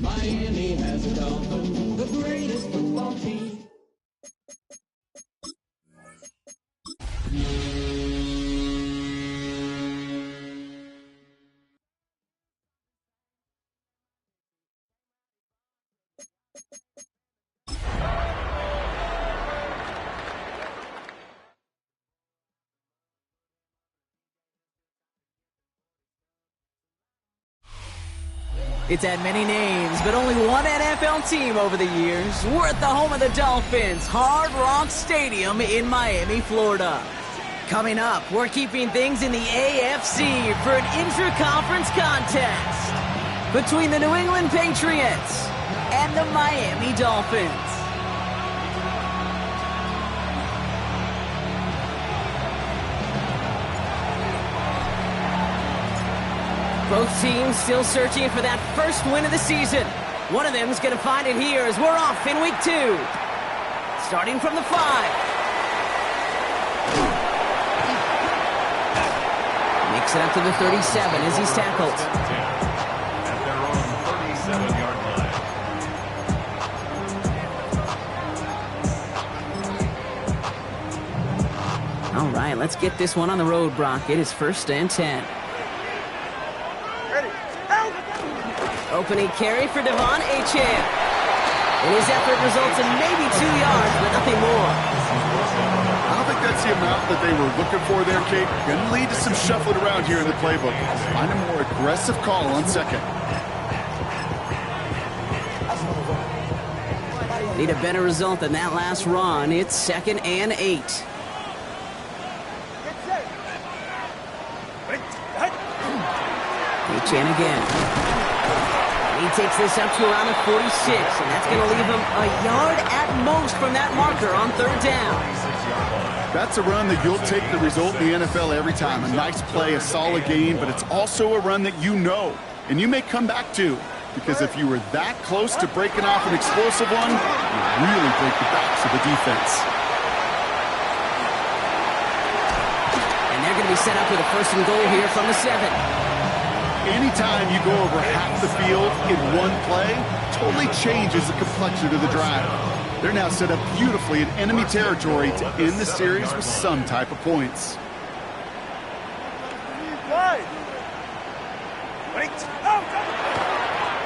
Miami has a Dolphin, the greatest football team. It's had many names, but only one NFL team over the years. We're at the home of the Dolphins, Hard Rock Stadium in Miami, Florida. Coming up, we're keeping things in the AFC for an intra-conference contest between the New England Patriots and the Miami Dolphins. Both teams still searching for that first win of the season. One of them is going to find it here as we're off in week 2. Starting from the 5. Makes it up to the 37 as he's tackled. At their own 37-yard line. All right, let's get this one on the road, Brock. It is 1st and 10. Opening carry for Devon Achane. And his effort results in maybe 2 yards, but nothing more. I don't think that's That's the amount that they were looking for there, Kate. Going to lead to some shuffling around here in the playbook. Find a more aggressive call on second. Need a better result than that last run. It's 2nd and 8. Achane again. He takes this up to around the 46, and that's going to leave him a yard at most from that marker on 3rd down. That's a run that you'll take the result in the NFL every time. A nice play, a solid game, but it's also a run that you know, and you may come back to. Because if you were that close to breaking off an explosive one, you really break the backs of the defense. And they're going to be set up with a 1st and goal here from the 7. Anytime you go over half the field in one play, totally changes the complexion of the drive. They're now set up beautifully in enemy territory to end the series with some type of points.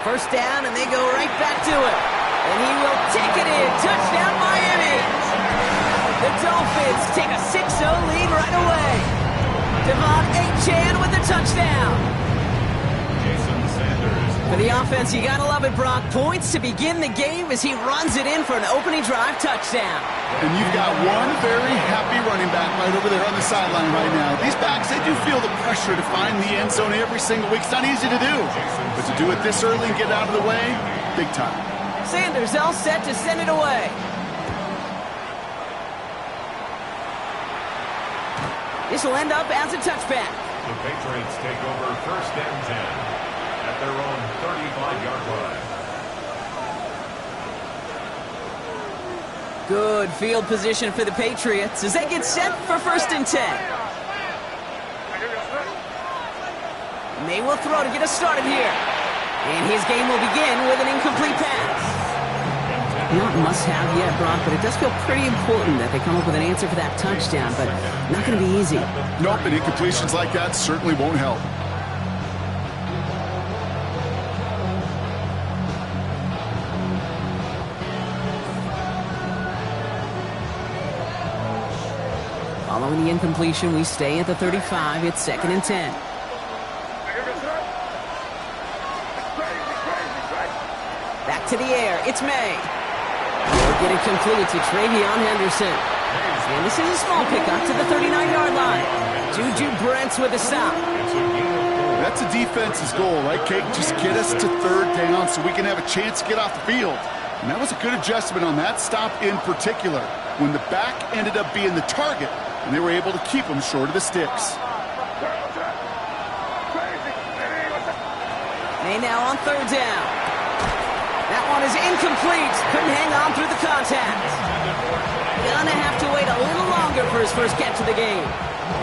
First down, and they go right back to it. And he will take it in. Touchdown, Miami. The Dolphins take a 6-0 lead right away. Devon Achane with the touchdown. Jason Sanders. For the offense, you gotta love it, Brock. Points to begin the game as he runs it in for an opening drive touchdown. And you've got one very happy running back right over there on the sideline right now. These backs, they do feel the pressure to find the end zone every single week. It's not easy to do. But to do it this early and get out of the way, big time. Sanders all set to send it away. This will end up as a touchback. The Patriots take over 1st and 10 at their own 35-yard line. Good field position for the Patriots as they get set for 1st and 10. And they will throw to get us started here. And his game will begin with an incomplete pass. Not must-have yet, Brock, but it does feel pretty important that they come up with an answer for that touchdown, but not going to be easy. Nope, and incompletions like that certainly won't help. Following the incompletion, we stay at the 35. It's 2nd and 10. Back to the air. It's May. They'll get it complete to Travion Henderson. And this is a small pickup to the 39-yard line. Juju Brents with a stop. That's a defense's goal, right, Kate? Just get us to 3rd down so we can have a chance to get off the field. And that was a good adjustment on that stop in particular, when the back ended up being the target, and they were able to keep him short of the sticks. May now on 3rd down. That one is incomplete. Couldn't hang on through the contact. Gonna have to wait a little longer for his first catch of the game.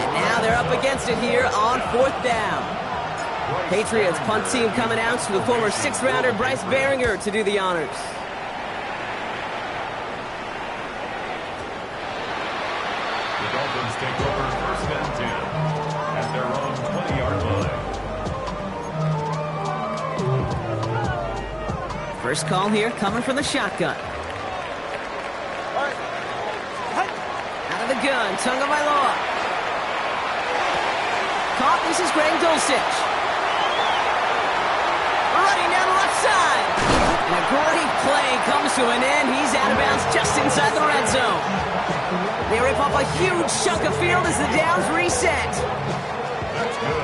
And now they're up against it here on 4th down. Patriots punt team coming out with former 6th-rounder Bryce Baringer to do the honors. The Dolphins take over 1st and 10 at their own 20-yard line. First call here coming from the shotgun. Out of the gun, Tagovailoa. Caught, this is Greg Dulcich. Running down the left side. And a great play comes to an end. He's out of bounds just inside the red zone. They rip off a huge chunk of field as the downs reset.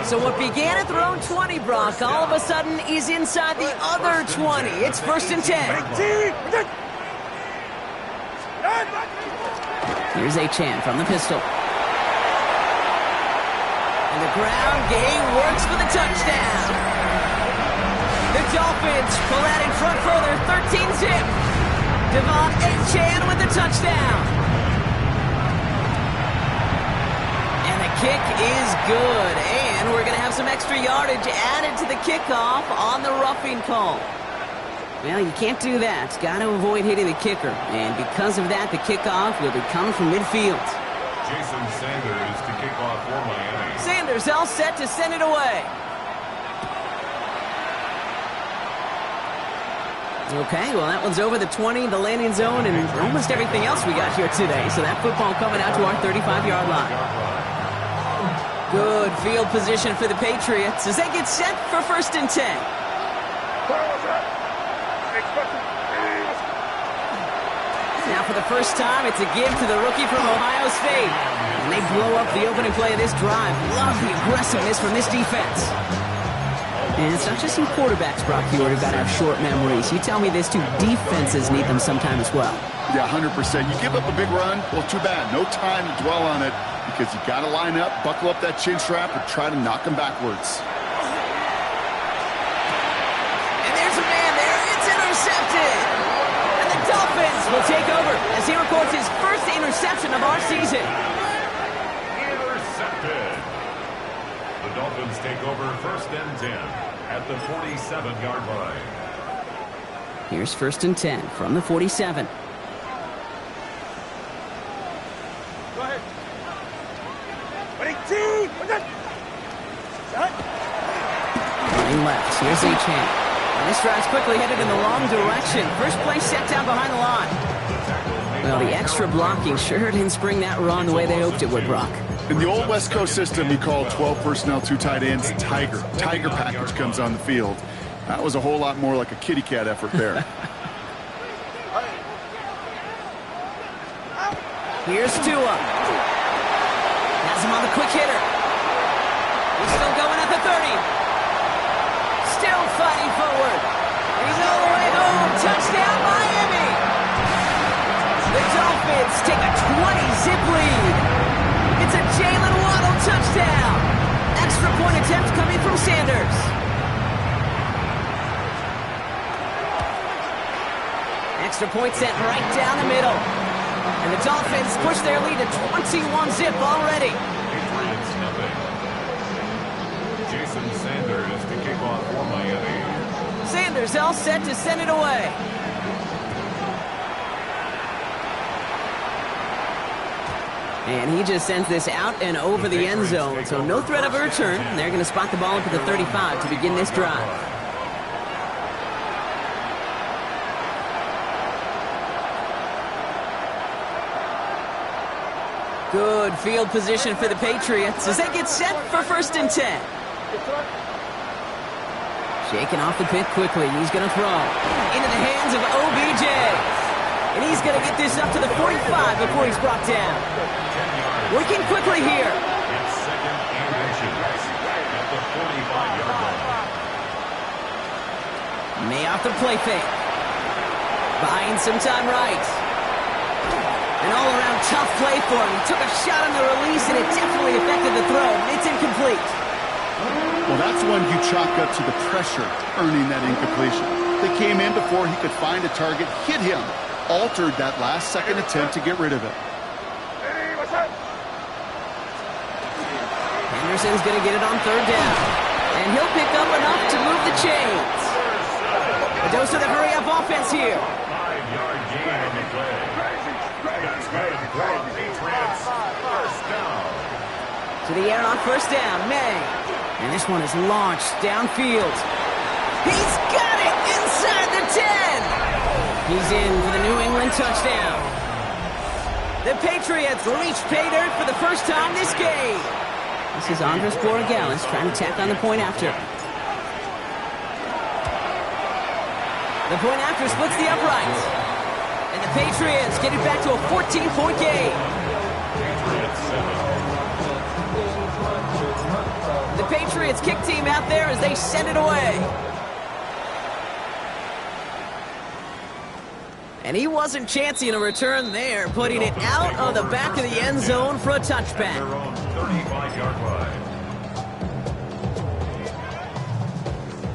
So what began at their own 20, Brock, all of a sudden is inside the other 20. It's 1st and 10. Here's Achane from the pistol. And the ground game works for the touchdown. The Dolphins pull out in front further, 13-zip. Devon Achane with the touchdown. And the kick is good. And we're going to have some extra yardage added to the kickoff on the roughing call. Well, you can't do that. Got to avoid hitting the kicker. And because of that, the kickoff will be coming from midfield. Jason Sanders to kick off for Miami. Sanders all set to send it away. Okay, well, that one's over the 20, the landing zone, and almost everything else we got here today. So that football coming out to our 35-yard line. Good field position for the Patriots as they get set for 1st and 10. Now for the first time, it's a give to the rookie from Ohio State. And they blow up the opening play of this drive. Love the aggressiveness from this defense. And it's not just some quarterbacks, Brock Huard, who've got to have short memories. You tell me this too, defenses need them sometime as well. Yeah, 100%. You give up a big run, well, too bad. No time to dwell on it because you got to line up, buckle up that chin strap, and try to knock them backwards. And there's a man there. It's intercepted. And the Dolphins will take over as he records his first interception of our season. Intercepted. The Dolphins take over 1st and 10 at the 47-yard line. Here's 1st and 10 from the 47. Go ahead. Ready, team. Running left. Here's Achane. And this drive's quickly headed in the wrong direction. First play set down behind the line. Well, the extra blocking sure didn't spring that run the way they hoped it would, Brock. In the old West Coast system, you call 12 personnel, 2 tight ends, Tiger. Tiger package comes on the field. That was a whole lot more like a kitty cat effort there. Here's Tua. Has him on the quick hitter. He's still going at the 30. Still fighting forward. He's all the way home. Touchdown, Miami. The Dolphins take a 20-zip lead. It's a Jalen Waddle touchdown. Extra point attempt coming from Sanders. Extra point sent right down the middle. And the Dolphins push their lead to 21-zip already. Patriots nothing. Jason Sanders to kick off for Miami. Sanders all set to send it away. And he just sends this out and over the end zone. So no threat of a return. They're going to spot the ball up at the 35 to begin this drive. Good field position for the Patriots as they get set for 1st and 10. Shaking off the pit quickly. He's going to throw into the hands of OBJ. And he's going to get this up to the 45 before he's brought down. Working quickly here. It's 2nd and inches at the 45-yard line. May off the play fake. Buying some time right. An all-around tough play for him. He took a shot on the release, and it definitely affected the throw. It's incomplete. Well, that's one you chalk up to the pressure earning that incompletion. They came in before he could find a target, hit him, altered that last-second attempt to get rid of it. Henderson's going to get it on 3rd down. And he'll pick up enough to move the chains. A dose of the hurry-up offense here. 5-yard gain on the play. That's good for Patriots. 1st down. To the air on 1st down, May. And this one is launched downfield. He's got it inside the 10. He's in for the New England touchdown. The Patriots reach pay dirt for the first time this game. This is Andres Borregales trying to tack on the point after. The point after splits the uprights. And the Patriots get it back to a 14-point game. Patriots 7. The Patriots kick team out there as they send it away. And he wasn't chancing a return there, putting it out of the back of the end zone for a touchback. Their own 35-yard line.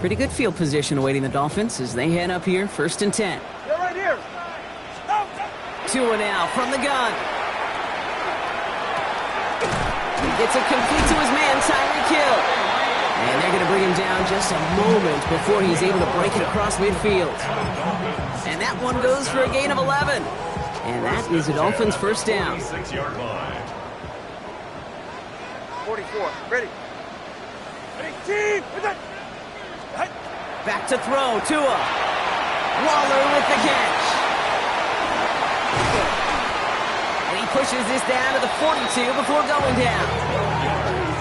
Pretty good field position awaiting the Dolphins as they head up here, 1st and 10. You're right here. Tua now from the gun. He gets it complete to his man, Tyreek Hill. And they're going to bring him down just a moment before he's able to break it across midfield. And that one goes for a gain of 11. And that is the Dolphins' first down. 6-yard line. 44. Ready. Ready, team. Back to throw, Tua. Waller with the catch. And he pushes this down to the 42 before going down.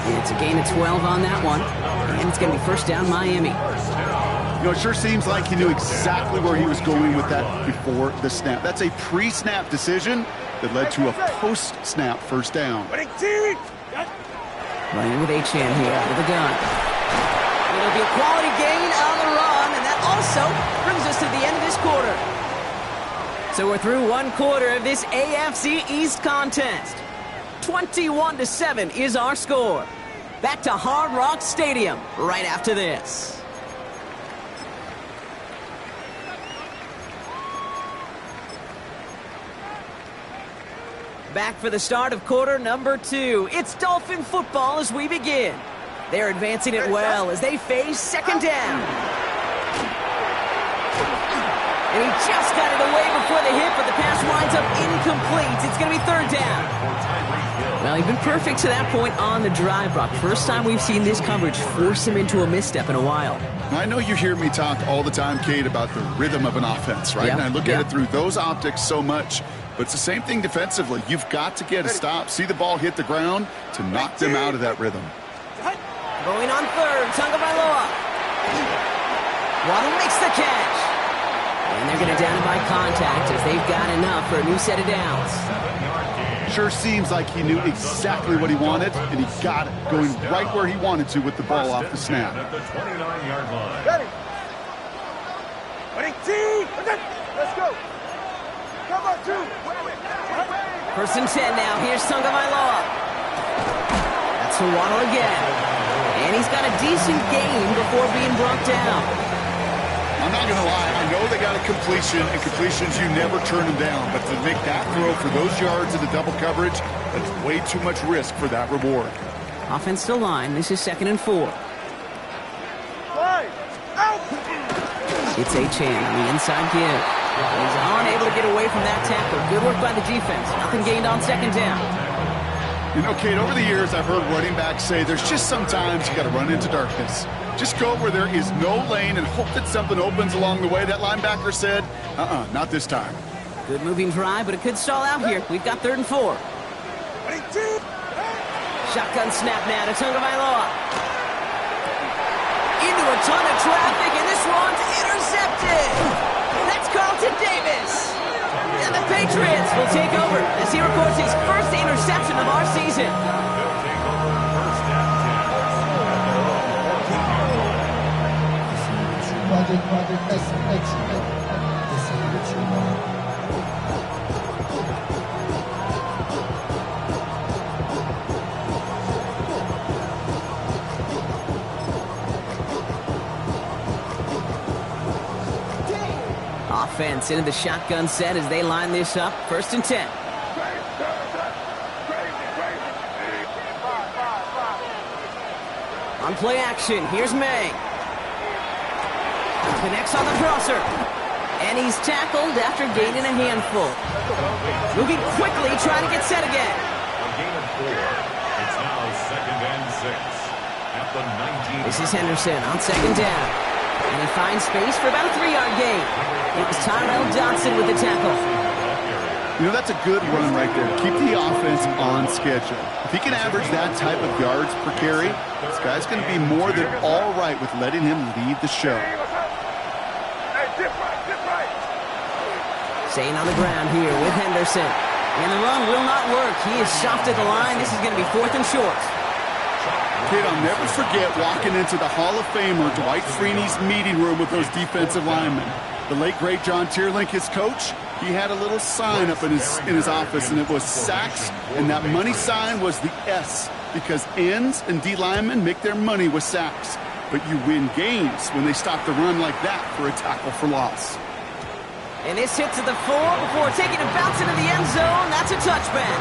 And it's a gain of 12 on that one. And it's going to be first down Miami. You know, it sure seems like he knew exactly where he was going with that before the snap. That's a pre-snap decision that led to a post-snap first down. Running with Achane here out of the gun. It'll be a quality gain on the run, and that also brings us to the end of this quarter. So we're through one quarter of this AFC East contest. 21-7 is our score. Back to Hard Rock Stadium right after this. Back for the start of quarter number 2. It's Dolphin football as we begin. They're advancing it well as they face second down. And he just got it away before the hit, but the pass winds up incomplete. It's going to be third down. Well, he's been perfect to that point on the drive, Brock. First time we've seen this coverage force him into a misstep in a while. I know you hear me talk all the time, Kate, about the rhythm of an offense, right? Yeah, And I look at it through those optics so much. But it's the same thing defensively. You've got to get a stop, see the ball hit the ground to knock them out of that rhythm. Going on third, Tagovailoa. Waddle makes the catch. And they're going to down him by contact as they've got enough for a new set of downs. Sure seems like he knew exactly what he wanted, and he got it, going right where he wanted to with the ball off the snap. At the 29-yard line. Ready. Let's go. Come on, 2. First and 10 now. Here's Tagovailoa. That's for Waddle again. And he's got a decent gain before being brought down. I'm not going to lie. I know they got a completion, and completions, you never turn them down. But to make that throw for those yards in the double coverage, that's way too much risk for that reward. Offensive line. This is 2nd and 4. It's Achane on the inside give. He's unable to get away from that tackle. Good work by the defense. Nothing gained on second down. You know, Kate, over the years, I've heard running backs say there's just sometimes you got to run into darkness. Just go where there is no lane and hope that something opens along the way. That linebacker said, not this time. Good moving drive, but it could stall out here. We've got 3rd and 4. Shotgun snap now to Tagovailoa. Into a ton of traffic, and this one's intercepted. That's Carlton Davis. And the Patriots will take over as he records his first interception of our season. Offense into the shotgun set as they line this up. 1st and 10. On play action, here's May. Connects on the crosser. And he's tackled after gaining a handful. Moving quickly, trying to get set again. A gain of 4. It's now 2nd and 6. At the 19. This is Henderson on 2nd down. And he finds space for about a 3-yard gain. It was Tyrell Johnson with the tackle. You know, that's a good run right there. Keep the offense on schedule. If he can average that type of yards per carry, this guy's going to be more than all right with letting him lead the show. Staying on the ground here with Henderson. And the run will not work. He is shocked at the line. This is going to be 4th and short. Kid, I'll never forget walking into the Hall of Famer Dwight Freeney's meeting room with those defensive linemen. The late, great John Tierlink, his coach, he had a little sign up in his office, and it was sacks, and that money sign was the S, because ends and D linemen make their money with sacks. But you win games when they stop the run like that for a tackle for loss. And this hits at the 4 before taking a bounce into the end zone. That's a touchback.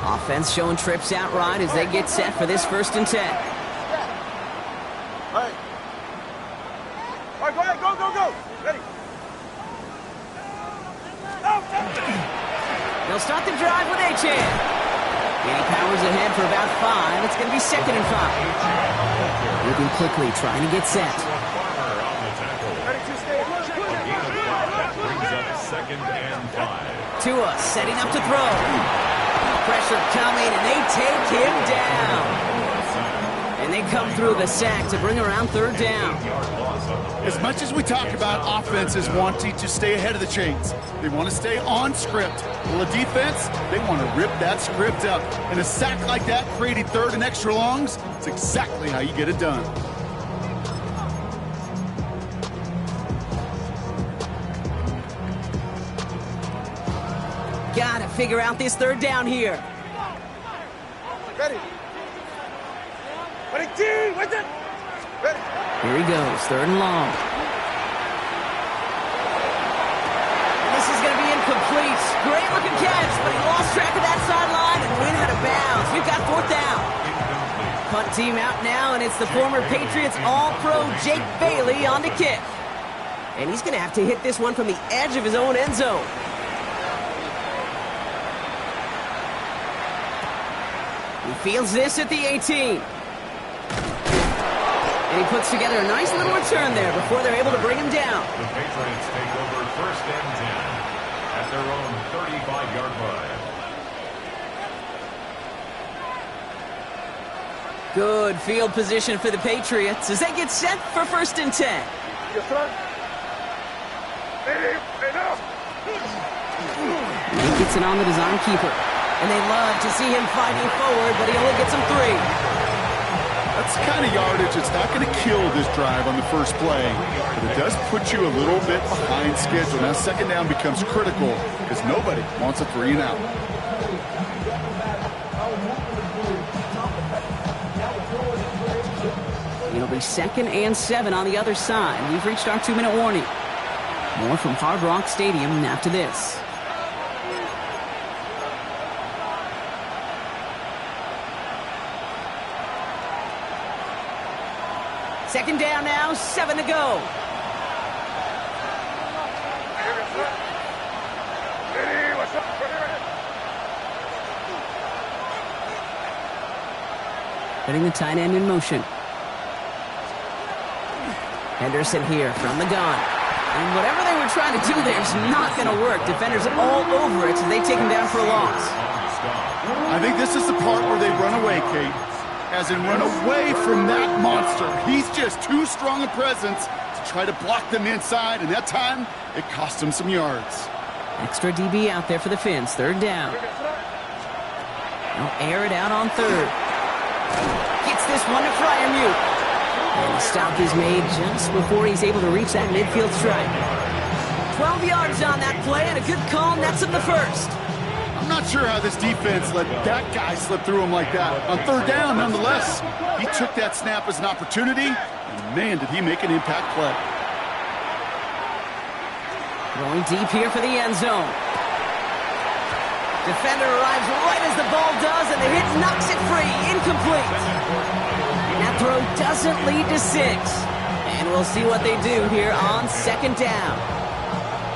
Offense showing trips out right as they get set for this 1st and 10. All right, go ahead, go. Ready. They'll start the drive with Achane. And he powers ahead for about 5. It's going to be 2nd and 5. Moving quickly, trying to get set. Farmer on the tackle. Ready to stay. A gain of 5. That brings up 2nd and 5. Tua setting up to throw. Pressure coming, and they take him down. And they come through the sack to bring around 3rd down. As much as we talk about offenses wanting to stay ahead of the chains, they want to stay on script. Well, a defense, they want to rip that script up. And a sack like that, creating 3rd and extra longs, it's exactly how you get it done. Gotta figure out this 3rd down here. Ready. Ready, T, with it. Ready. Here he goes, 3rd and long. This is going to be incomplete. Great looking catch, but he lost track of that sideline and went out of bounds. We've got 4th down. Punt team out now, and it's the former Patriots All-Pro Jake Bailey on to kick. And he's going to have to hit this one from the edge of his own end zone. He fields this at the 18. And he puts together a nice little return there before they're able to bring him down. The Patriots take over 1st and 10 at their own 35-yard line. Good field position for the Patriots as they get set for 1st and 10. Your front. Ready. Enough. He gets it on the design keeper. And they love to see him fighting forward, but he only gets him 3. That's the kind of yardage that's not going to kill this drive on the first play, but it does put you a little bit behind schedule. Now 2nd down becomes critical because nobody wants a 3 and out. It'll be 2nd and 7 on the other side. We've reached our 2-minute warning. More from Hard Rock Stadium after this. Second down now, 7 to go. Ready, what's up? Putting the tight end in motion. Henderson here from the gun. And whatever they were trying to do there is not going to work. Defenders all over it, so they take him down for a loss. I think this is the part where they run away, Kate. As in run away from that monster. He's just too strong a presence to try to block them inside, and that time, it cost him some yards. Extra DB out there for the Finns. 3rd down. They'll air it out on 3rd. Gets this one to Freiermuth. And the stop is made just before he's able to reach that midfield stripe. 12 yards on that play, and a good call nets him the 1st. I'm not sure how this defense let that guy slip through him like that. On 3rd down, nonetheless, he took that snap as an opportunity, and man, did he make an impact play. Going deep here for the end zone. Defender arrives right as the ball does, and the hit knocks it free. Incomplete. And that throw doesn't lead to 6. And we'll see what they do here on 2nd down.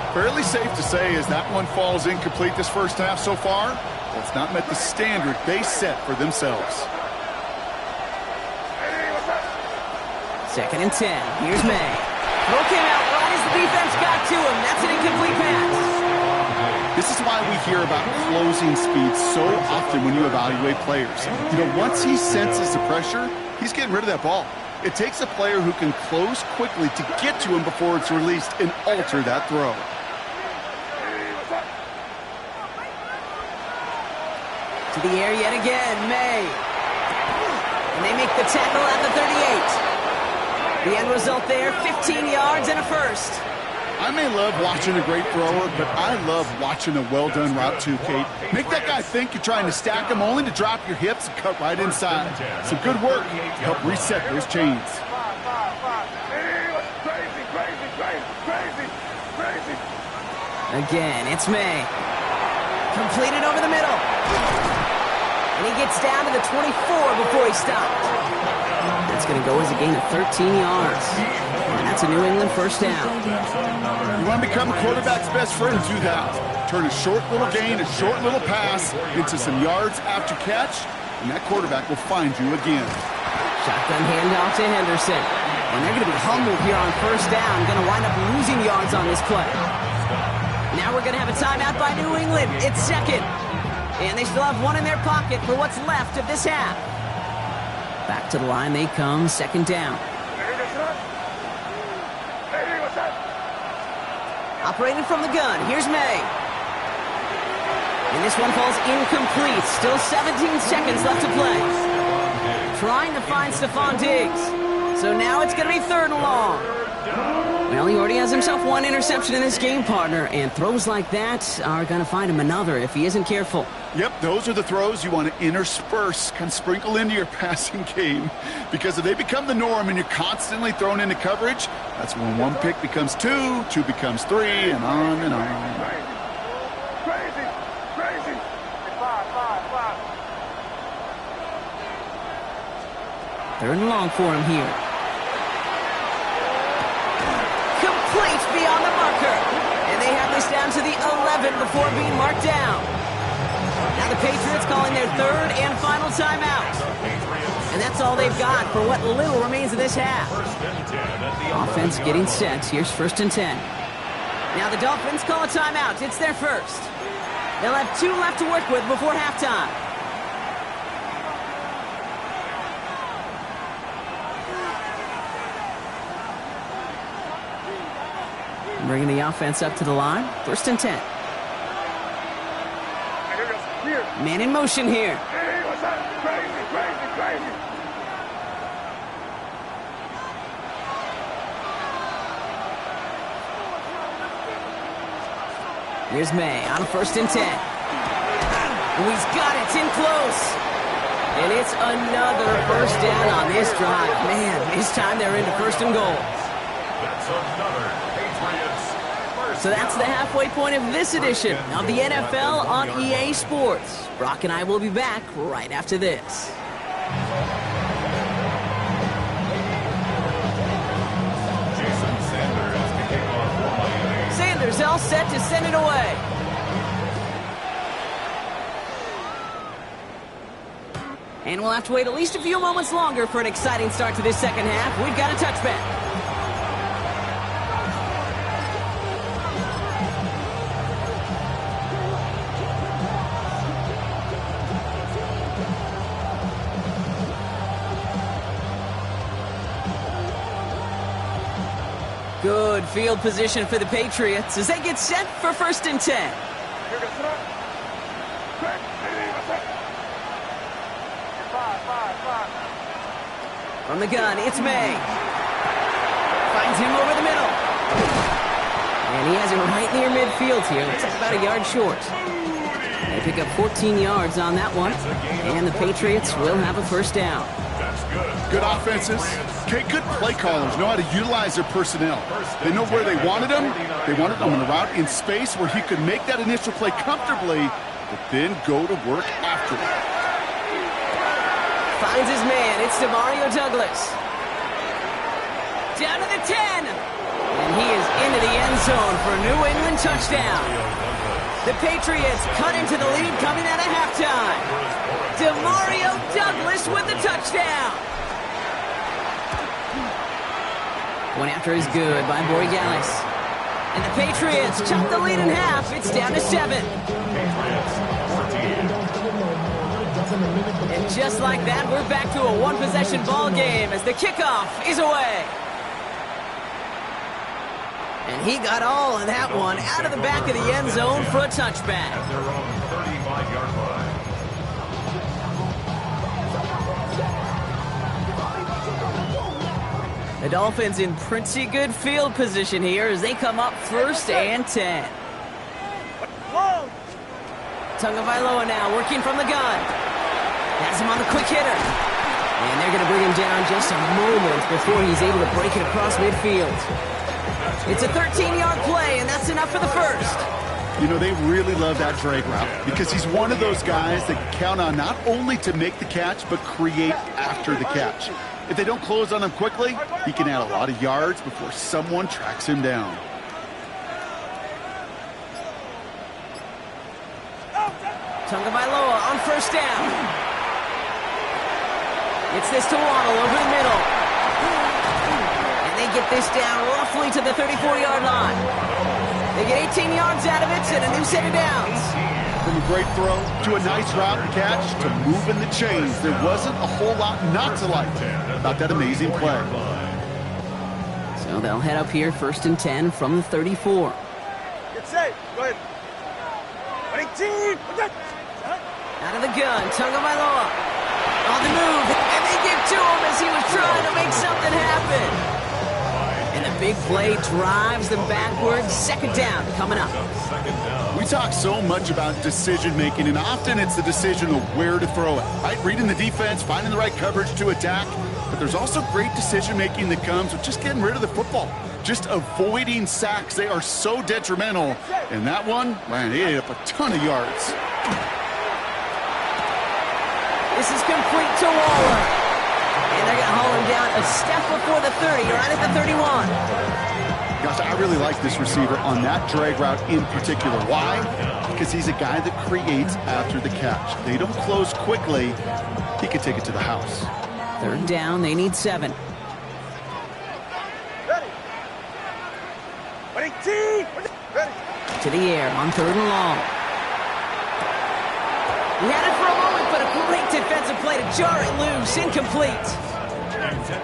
Fairly safe to say as that one falls incomplete this first half so far, it's not met the standard they set for themselves. 2nd and 10. Here's May. Throw came out right as the defense got to him. That's an incomplete pass. This is why we hear about closing speed so often when you evaluate players. You know, once he senses the pressure, he's getting rid of that ball. It takes a player who can close quickly to get to him before it's released and alter that throw. To the air yet again, May. And they make the tackle at the 38. The end result there, 15 yards and a 1st. I may love watching a great thrower, but I love watching a well-done route too, Kate. Make that guy think you're trying to stack him only to drop your hips and cut right inside. Some good work to help reset those chains. Again, it's May. Completed over the middle. And he gets down to the 24 before he stopped. That's going to go as a gain of 13 yards. And that's a New England 1st down. You want to become a quarterback's best friend, do that. Turn a short little gain, a short little pass into some yards after catch, and that quarterback will find you again. Shotgun handoff to Henderson. And they're going to be humbled here on first down. Going to wind up losing yards on this play. Now we're going to have a timeout by New England. It's second. And they still have one in their pocket for what's left of this half. Back to the line they come, second down. Operating from the gun, here's May. And this one falls incomplete. Still 17 seconds left to play. Trying to find Stephon Diggs. So now it's going to be third and long. Well, he already has himself one interception in this game, partner, and throws like that are going to find him another if he isn't careful. Yep, those are the throws you want to intersperse, kind of sprinkle into your passing game. Because if they become the norm and you're constantly thrown into coverage, that's when one pick becomes two, two becomes three, and on and on. Crazy. Five. Third and long for him here. Complete beyond the marker. And they have this down to the 11 before being marked down. Now the Patriots calling their third and final timeout. And that's all they've got for what little remains of this half. Offense getting set. Here's first and 10. Now the Dolphins call a timeout. It's their first. They'll have 2 left to work with before halftime. Bringing the offense up to the line. First and 10. Man in motion here. Hey, what's up? Crazy. Here's May on first and 10. Oh, he's got it. It's in close. And it's another first down on this drive. Man, this time they're into first and goal. That's another Patriots first. So that's the halfway point of this edition of the NFL on EA Sports. Brock and I will be back right after this. Jason Sanders kicking off for Miami. Sanders all set to send it away. And we'll have to wait at least a few moments longer for an exciting start to this second half. We've got a touchback. Good field position for the Patriots as they get set for first and 10. From the gun, it's May. Finds him over the middle. And he has it right near midfield here. Looks like about a yard short. They pick up 14 yards on that one. And the Patriots will have a first down. That's good. Good offenses. Okay, good play callers know how to utilize their personnel. They know where they wanted them. They wanted them on the route in space where he could make that initial play comfortably, but then go to work after it. Finds his man. It's Demario Douglas. Down to the 10. And he is into the end zone for a New England touchdown. The Patriots cut into the lead coming out of halftime. Demario Douglas with the touchdown. One after is good by Borregales. And the Patriots chop the lead in half. It's down to 7. And just like that, we're back to a one-possession ball game as the kickoff is away. And he got all of that one out of the back of the end zone for a touchback. At their own 35-yard line. The Dolphins in pretty good field position here as they come up first and 10. Tagovailoa now working from the gun. Has him on the quick hitter. And they're going to bring him down just a moment before he's able to break it across midfield. It's a 13-yard play, and that's enough for the first. You know, they really love that drag route because he's one of those guys that can count on not only to make the catch, but create after the catch. If they don't close on him quickly, he can add a lot of yards before someone tracks him down. Tagovailoa on first down. It's this to Waddle over the middle. And they get this down roughly to the 34-yard line. They get 18 yards out of it and a new set of downs. From a great throw to a nice route and catch to moving the chains, there wasn't a whole lot not to like about that amazing play. So they'll head up here, 1st and 10 from the 34. Get safe. Go ahead. 18. Out of the gun, Tagovailoa on the move, and they get to him as he was trying to make something happen. And the big play drives them backwards. 2nd down coming up. We talk so much about decision-making, and often it's the decision of where to throw it, right? Reading the defense, finding the right coverage to attack. But there's also great decision-making that comes with just getting rid of the football, just avoiding sacks. They are so detrimental. And that one, man, he ate up a ton of yards. This is complete to Waller. And they're going to haul him down a step before the 30, right at the 31. Gosh, I really like this receiver on that drag route in particular. Why? Because he's a guy that creates after the catch. They don't close quickly. He could take it to the house. 3rd down, they need 7. Ready. 18. Ready. To the air on 3rd and long. He had it for a moment, but a great defensive play to jar it loose. Incomplete.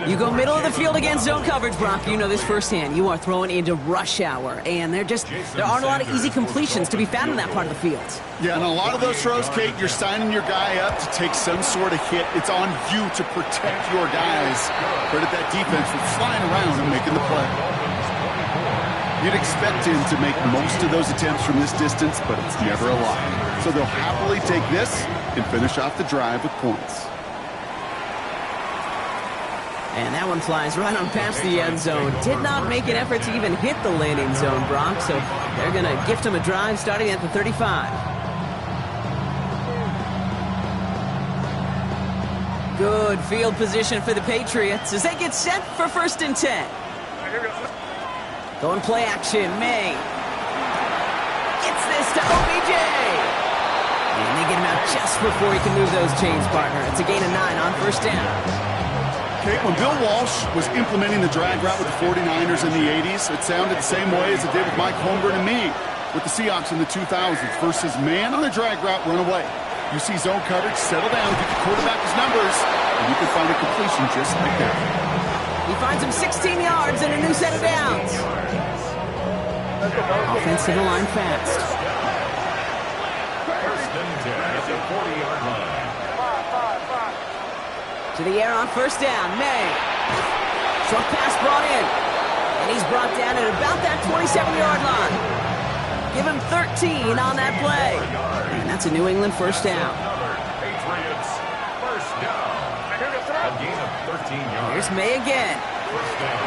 You go middle of the field against zone coverage, Brock. You know this firsthand. You are throwing into rush hour, and there aren't a lot of easy completions to be found in that part of the field. Yeah, and a lot of those throws, Kate, you're signing your guy up to take some sort of hit. It's on you to protect your guys. Credit that defense for flying around and making the play. You'd expect him to make most of those attempts from this distance, but it's never a lot. So they'll happily take this and finish off the drive with points. And that one flies right on past the end zone. Did not make an effort to even hit the landing zone, Brock. So they're going to gift him a drive starting at the 35. Good field position for the Patriots as they get set for 1st and 10. Going play action, May. Gets this to OBJ. And they get him out just before he can move those chains, partner. It's a gain of 9 on 1st down. Okay, when Bill Walsh was implementing the drag route with the 49ers in the 80s, it sounded the same way as it did with Mike Holmgren and me with the Seahawks in the 2000s versus man on a drag route, run away. You see zone coverage, settle down, get the quarterback his numbers, and you can find a completion just like that. He finds him 16 yards and a new set of downs. Offense to the line fast. 1st and 10 at the 40-yard line. To the air on 1st down, May. Short pass brought in. And he's brought down at about that 27-yard line. Give him 13 on that play. And that's a New England 1st down. Patriots 1st down. A gain of 13 yards. Here's May again. 1st down.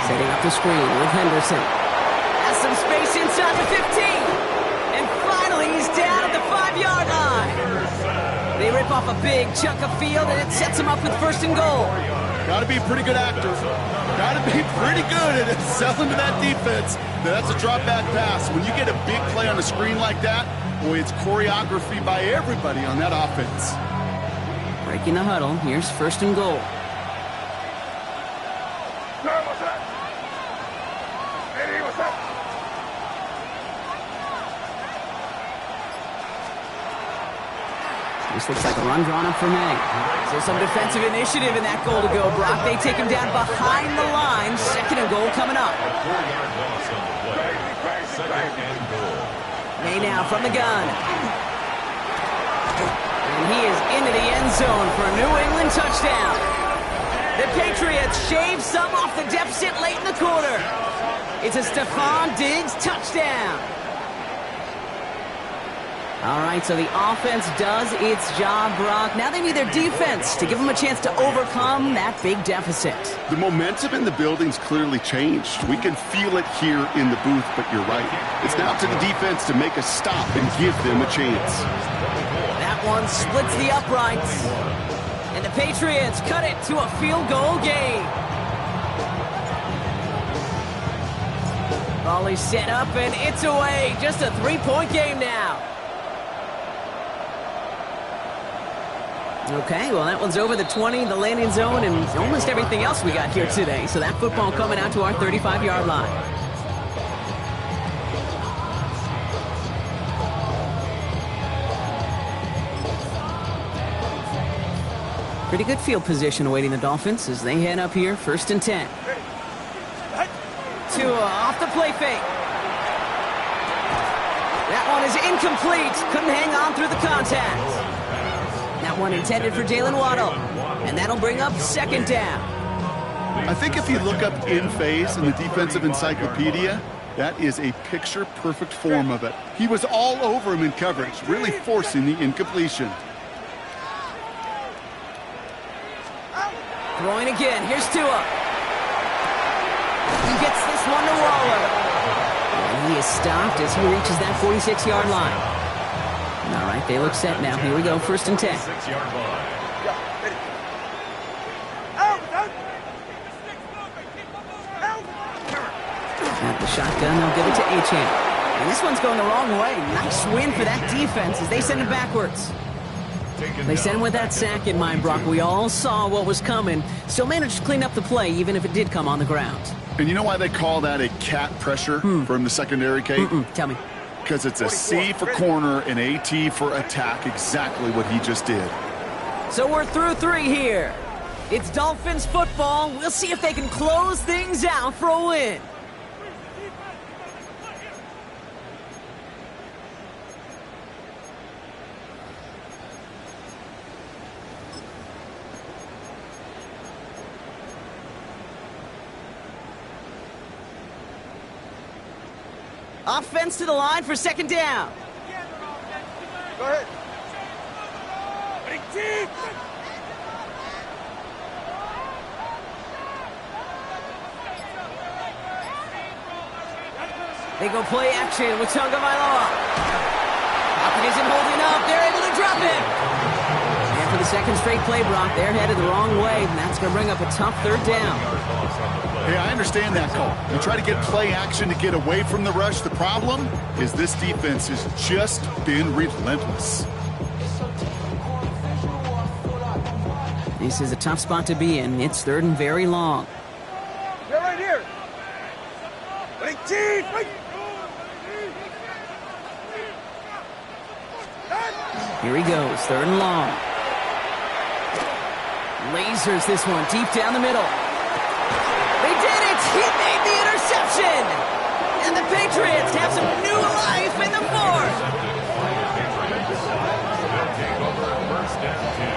Setting up the screen with Henderson. Has some space inside the 15. And finally, he's down at the 5-yard line. They rip off a big chunk of field, and it sets him up with 1st and goal. Got to be a pretty good actor. Got to be pretty good at selling to that defense. That's a drop back pass. When you get a big play on the screen like that, boy, it's choreography by everybody on that offense. Breaking the huddle. Here's 1st and goal. What's that? Eddie, what's that? This looks like a run drawn up for May. So some defensive initiative in that goal to go, Brock. They take him down behind the line. 2nd and goal coming up. A 4-yard loss on the play. 2nd and goal. May now from the gun. And he is into the end zone for a New England touchdown. The Patriots shave some off the deficit late in the quarter. It's a Stephon Diggs touchdown. All right, so the offense does its job, Brock. Now they need their defense to give them a chance to overcome that big deficit. The momentum in the building's clearly changed. We can feel it here in the booth, but you're right. It's now to the defense to make a stop and give them a chance. That one splits the uprights. And the Patriots cut it to a field goal game. Volley set up, and it's away. Just a 3-point game now. Okay, well, that one's over the 20, the landing zone, and almost everything else we got here today. So that football coming out to our 35-yard line. Pretty good field position awaiting the Dolphins as they head up here, 1st and 10. Tua off the play fake. That one is incomplete. Couldn't hang on through the contact. That one intended for Jalen Waddle. And that'll bring up 2nd down. I think if you look up in phase in the defensive encyclopedia, that is a picture-perfect form of it. He was all over him in coverage, really forcing the incompletion. Throwing again. Here's Tua. He gets this one to Waller. And he is stopped as he reaches that 46-yard line. All right, they look set now. Here we go, 1st and 10. 6-yard line. At the shotgun, they'll give it to Achane. And this one's going the wrong way. Nice win for that defense as they send it backwards. They sent him with that sack in mind, Brock. We all saw what was coming. Still managed to clean up the play, even if it did come on the ground. And you know why they call that a cat pressure from the secondary, Kate? Tell me. Because it's a C for corner and AT for attack, exactly what he just did. So we're through 3 here. It's Dolphins football. We'll see if they can close things out for a win. Offense to the line for 2nd down. Go ahead. They go play action with Tagovailoa. Pocket isn't holding up. They're able to drop it. And for the 2nd straight play, Brock, they're headed the wrong way, and that's going to bring up a tough 3rd down. Hey, I understand that call. You try to get play action to get away from the rush. The problem is this defense has just been relentless. This is a tough spot to be in. It's 3rd and very long. They're right here. Here he goes, 3rd and long. Lasers this one deep down the middle. They did it! He made the interception! And the Patriots have some new life in the 4th. They'll take over 1st and 10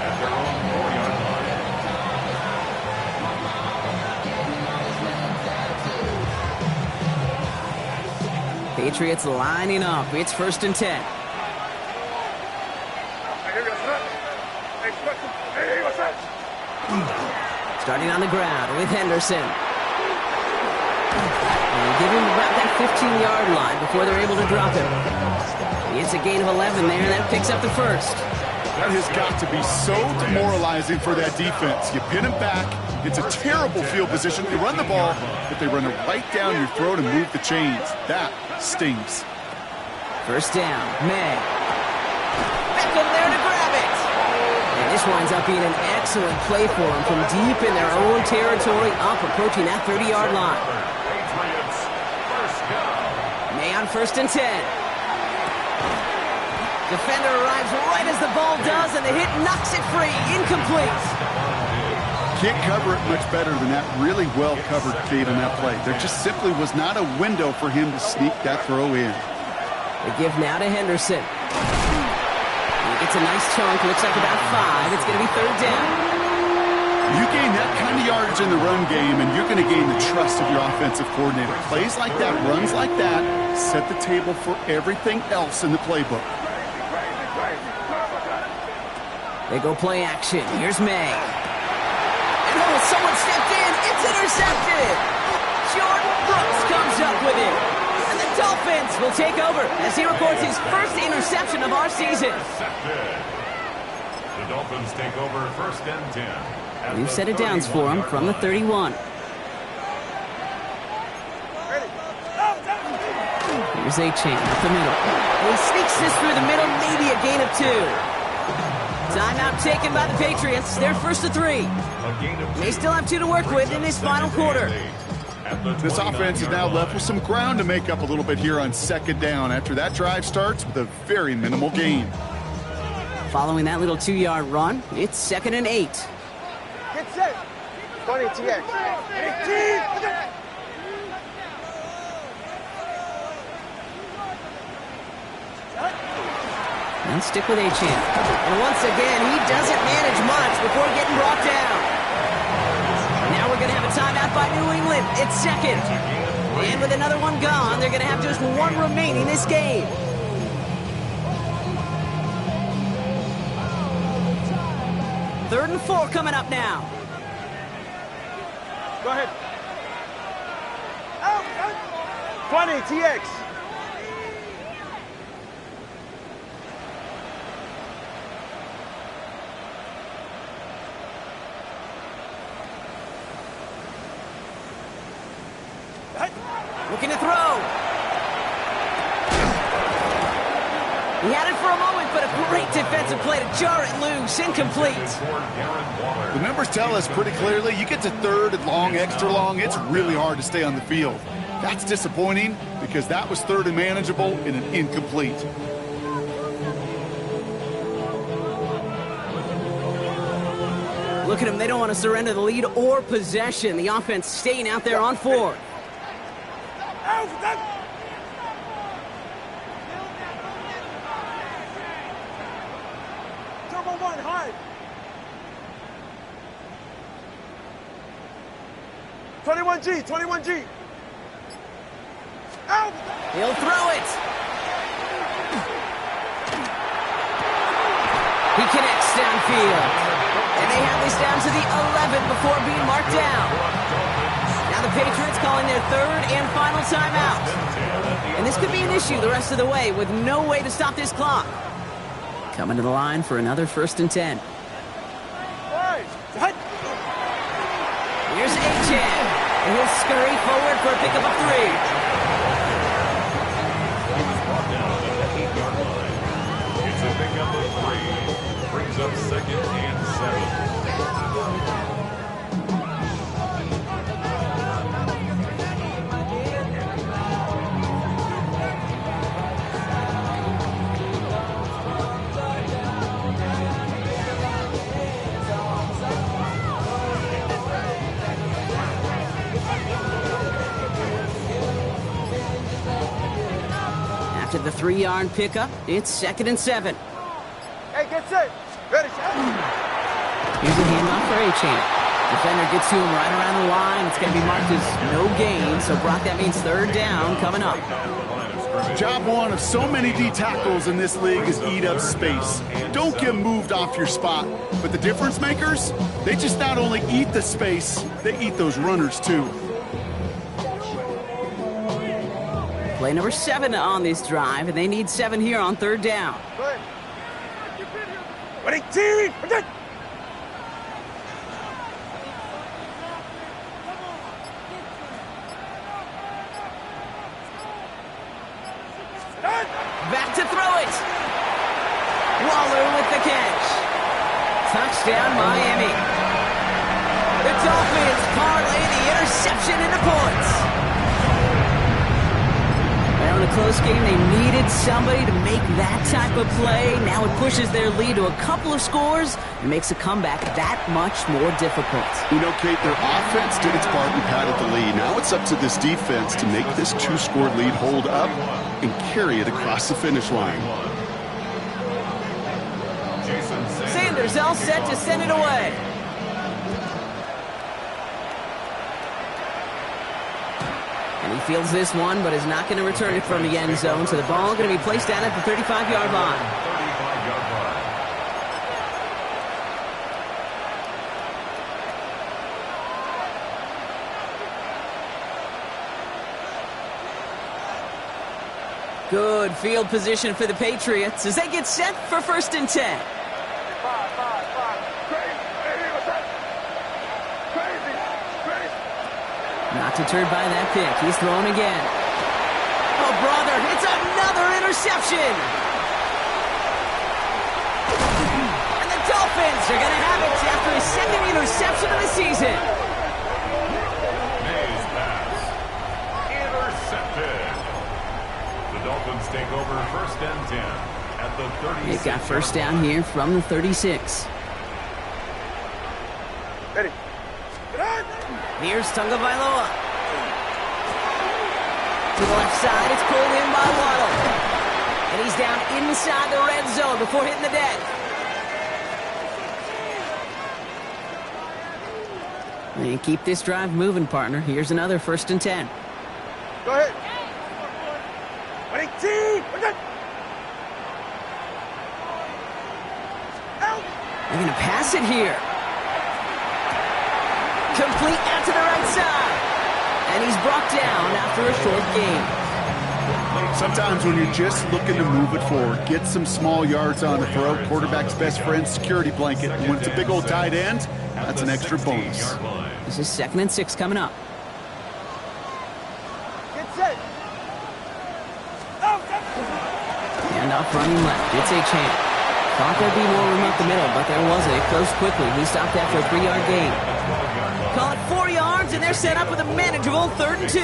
at their own 4-yard line. Patriots lining up. It's 1st and 10. Starting on the ground with Henderson. And give him about that 15-yard line before they're able to drop him. It's a gain of 11 there. That picks up the 1st. That has got to be so demoralizing for that defense. You pin him back. It's a terrible field position. They run the ball, but they run it right down your throat and move the chains. That stings. 1st down. May. Beckham there to grab it. And this winds up being an excellent play for them from deep in their own territory, up approaching that 30-yard line. Patriots, 1st down. May on 1st and 10. Defender arrives right as the ball does, and the hit knocks it free. Incomplete. Can't cover it much better than that. Really well covered, Kate, on that play. There just simply was not a window for him to sneak that throw in. They give now to Henderson. He gets a nice chunk. Looks like about 5. It's going to be 3rd down. You gain that kind of yardage in the run game, and you're going to gain the trust of your offensive coordinator. Plays like that, runs like that, set the table for everything else in the playbook. They go play action. Here's May. And oh, someone stepped in. It's intercepted. Jordan Brooks comes up with it. And the Dolphins will take over as he records his 1st interception of our season. The Dolphins take over 1st and 10. New set of downs for him from the 31. Here's Achane up the middle. He sneaks this through the middle, maybe a gain of 2. Timeout taken by the Patriots. They're first to 3. A gain of 2. They still have 2 to work with in this final quarter. This offense is now left with some ground to make up a little bit here on second down after that drive starts with a very minimal gain. Following that little 2-yard run, it's 2nd and 8. Get set. 20 TX. 18. And stick with Achane. And once again, he doesn't manage much before getting brought down. Now we're going to have a timeout by New England. It's 2nd. And with another one gone, they're going to have just 1 remaining this game. Third and 4 coming up now. Go ahead. 20 TX. Looking to throw. He had it for a moment, but a great defensive play to jar it loose. Incomplete. The numbers tell us pretty clearly, you get to third and long, extra long, it's really hard to stay on the field. That's disappointing because that was third and manageable in an incomplete. Look at them. They don't want to surrender the lead or possession. The offense staying out there on 4. Turbo 1, high. 21G, 21G. Out. He'll throw it. He connects downfield. And they have this down to the 11 before being marked down. Now the Patriots calling their 3rd and final timeout. And this could be an issue the rest of the way with no way to stop this clock. Coming to the line for another 1st and 10. Here's Achane. And he'll scurry forward for a pickup of 3. It's a pickup of 3. Brings up 2nd and 7. After the 3-yard pickup, it's 2nd and 7. Hey, get set. Ready, shot. Here's a handoff for Achane. Defender gets to him right around the line. It's going to be marked as no gain. So, Brock, that means 3rd down coming up. Job one of so many D tackles in this league is eat up space. Don't get moved off your spot. But the difference makers, they just not only eat the space, they eat those runners too. Play number 7 on this drive, and they need 7 here on 3rd down. Go ahead. 18. Back to throw it. Waller with the catch. Touchdown, Miami. The Dolphins parlay the interception into points. Well, in a close game, they needed somebody to make that type of play. Now it pushes their lead to a couple of scores and makes a comeback that much more difficult. You know, Kate, their offense did its part and padded the lead. Now it's up to this defense to make this 2-score lead hold up and carry it across the finish line. Sanders all set to send it away. And he fields this one, but is not going to return it from the end zone. So the ball going to be placed down at the 35-yard line. 35-yard line. Good field position for the Patriots as they get set for 1st and 10. 5. Crazy. Not deterred by that pick. He's throwing again. Oh, brother, it's another interception. Dolphins are going to have it after his second interception of the season. Mays pass. Intercepted. The Dolphins take over 1st and 10 at the 36. They've got first down here from the 36. Ready. Get on. Here's Tagovailoa. To the left side, it's pulled in by Waddle. And he's down inside the red zone before hitting the deck. And keep this drive moving, partner. Here's another 1st and 10. Go ahead. Ready, team. Out. They're going to pass it here. Complete out to the right side. And he's brought down after a short gain. Sometimes when you're just looking to move it forward, get some small yards on the throw, quarterback's best friend, security blanket. And when it's a big old tight end, that's an extra bonus. This is 2nd and 6 coming up. Get set. Out. And up running left. It's Achane. Thought there'd be more room up the middle, but there wasn't. It closed quickly. He stopped after a 3-yard gain. Call it 4 yards, and they're set up with a manageable 3rd and 2.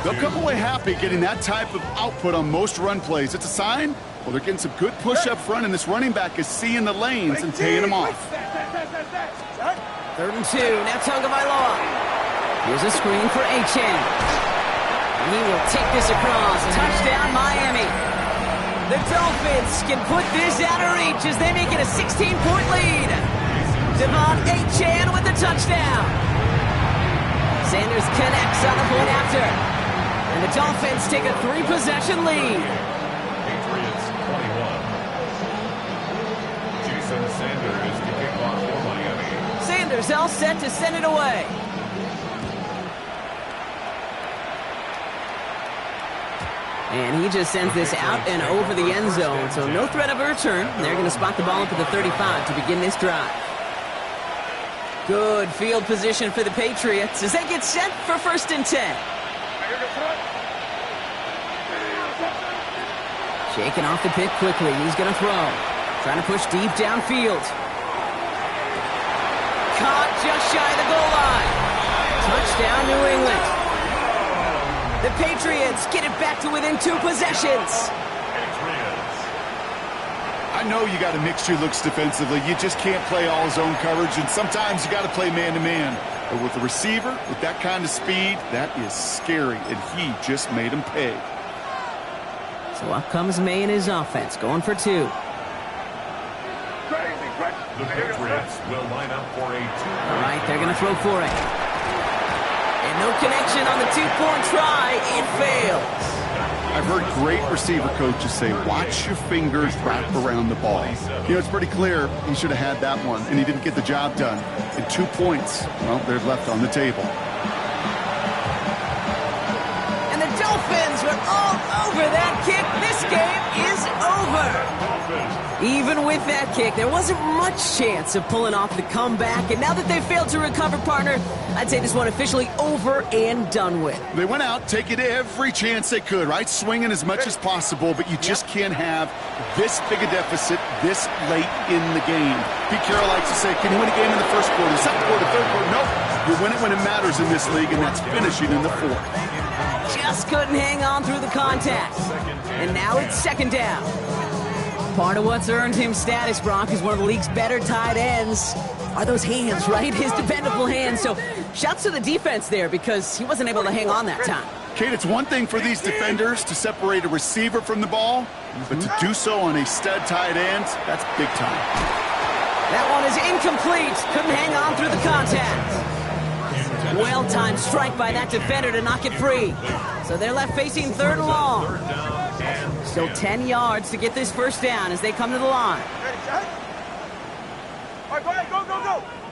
They'll come away happy getting that type of output on most run plays. It's a sign, well, they're getting some good push up front, and this running back is seeing the lanes and paying them off. 3rd and 2. Now Tagovailoa. Here's a screen for Achane. He will take this across. Touchdown, Miami. The Dolphins can put this out of reach as they make it a 16-point lead. Devon Achane with the touchdown. Sanders connects on the point after. And the Dolphins take a 3-possession lead. Patriots 21. Jason Sanders to kick off for Miami. Sanders all set to send it away. And he just sends this out and over the end zone, so no threat of a return. They're going to spot the ball up at the 35 to begin this drive. Good field position for the Patriots as they get set for 1st and 10. Shaking off the pick quickly. He's going to throw. Trying to push deep downfield. Caught just shy of the goal line. Touchdown, New England. The Patriots get it back to within 2 possessions. I know you got to mix your looks defensively. You just can't play all zone coverage, and sometimes you got to play man-to-man. But with the receiver, with that kind of speed, that is scary, and he just made him pay. So up comes May and his offense, going for 2. The Patriots will line up for a 2. All right, they're going to throw for it. And no connection on the 2-point try. It fails. I've heard great receiver coaches say, watch your fingers wrap around the ball. You know, it's pretty clear he should have had that one, and he didn't get the job done. And 2 points, well, they're left on the table. And the Dolphins were all over that kick. This game is over. Even with that kick, there wasn't much chance of pulling off the comeback. And now that they failed to recover, partner, I'd say this one officially over and done with. They went out taking every chance they could, right? Swinging as much as possible, but you just can't have this big a deficit this late in the game. Pete Carroll likes to say, can you win a game in the 1st quarter, 2nd quarter, 3rd quarter? Nope. You win it when it matters in this league, and that's finishing in the 4th. Just couldn't hang on through the contact. And now it's 2nd down. Part of what's earned him status, Brock, is one of the league's better tight ends. Are those hands, right? His dependable hands. So shouts to the defense there because he wasn't able to hang on that time. Kate, it's one thing for these defenders to separate a receiver from the ball, but to do so on a stud tight end, that's big time. That one is incomplete. Couldn't hang on through the contact. Well-timed strike by that defender to knock it free. So they're left facing 3rd and long. Still 10 yards to get this 1st down as they come to the line. Ready, shot. All right, go ahead, go.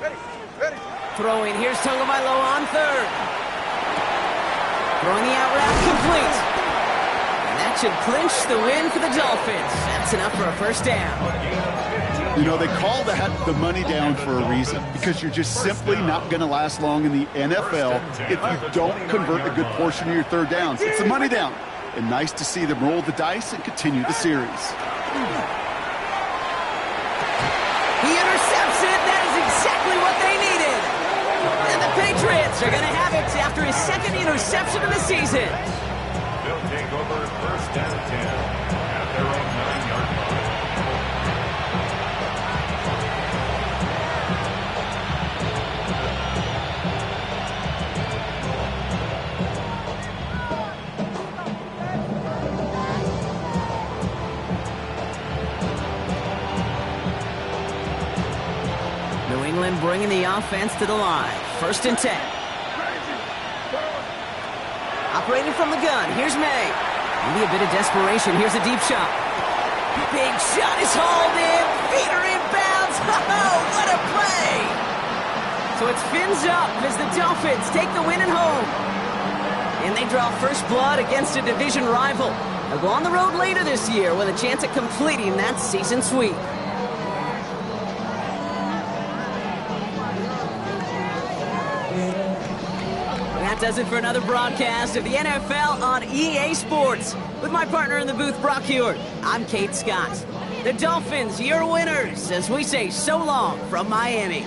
Ready. Throwing, here's Tagovailoa on 3rd. Throwing the out route complete. And that should clinch the win for the Dolphins. That's enough for a 1st down. You know, they call that the money down for a reason, because you're just simply not going to last long in the NFL if you don't convert a good portion of your 3rd downs. It's the money down. And nice to see them roll the dice and continue the series. He Patriots are going to have it after his second interception of the season. They'll take over first down 10 at their own 9-yard line. New England bringing the offense to the line. First and 10. Operating from the gun, here's May. Maybe a bit of desperation. Here's a deep shot. Big shot is hauled in. Feet are inbounds. Oh, what a play! So it's fins up as the Dolphins take the win at home. And they draw first blood against a division rival. They'll go on the road later this year with a chance at completing that season sweep. That does it for another broadcast of the NFL on EA Sports. With my partner in the booth, Brock Huard, I'm Kate Scott. The Dolphins, your winners, as we say so long from Miami.